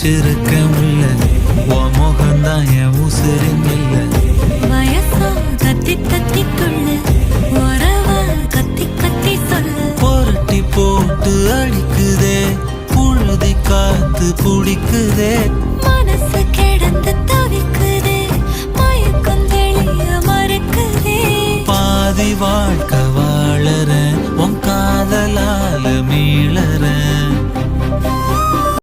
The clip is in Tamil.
வச்சிருக்க முல்ல உன் முகம்தான் என் உசுரின் இல்ல வயசா தத்தி தத்தி துள்ளு உறவா கத்தி கத்தி சொல்லு புரட்டி போட்டு அடிக்குதே புழுதி காத்து புடிக்குதே மனசு கிடந்து தவிக்குதே மயக்கம் தெளிய மறுக்குதே பாதி வாழ்க்கை வாழற உன் காதலால மீளற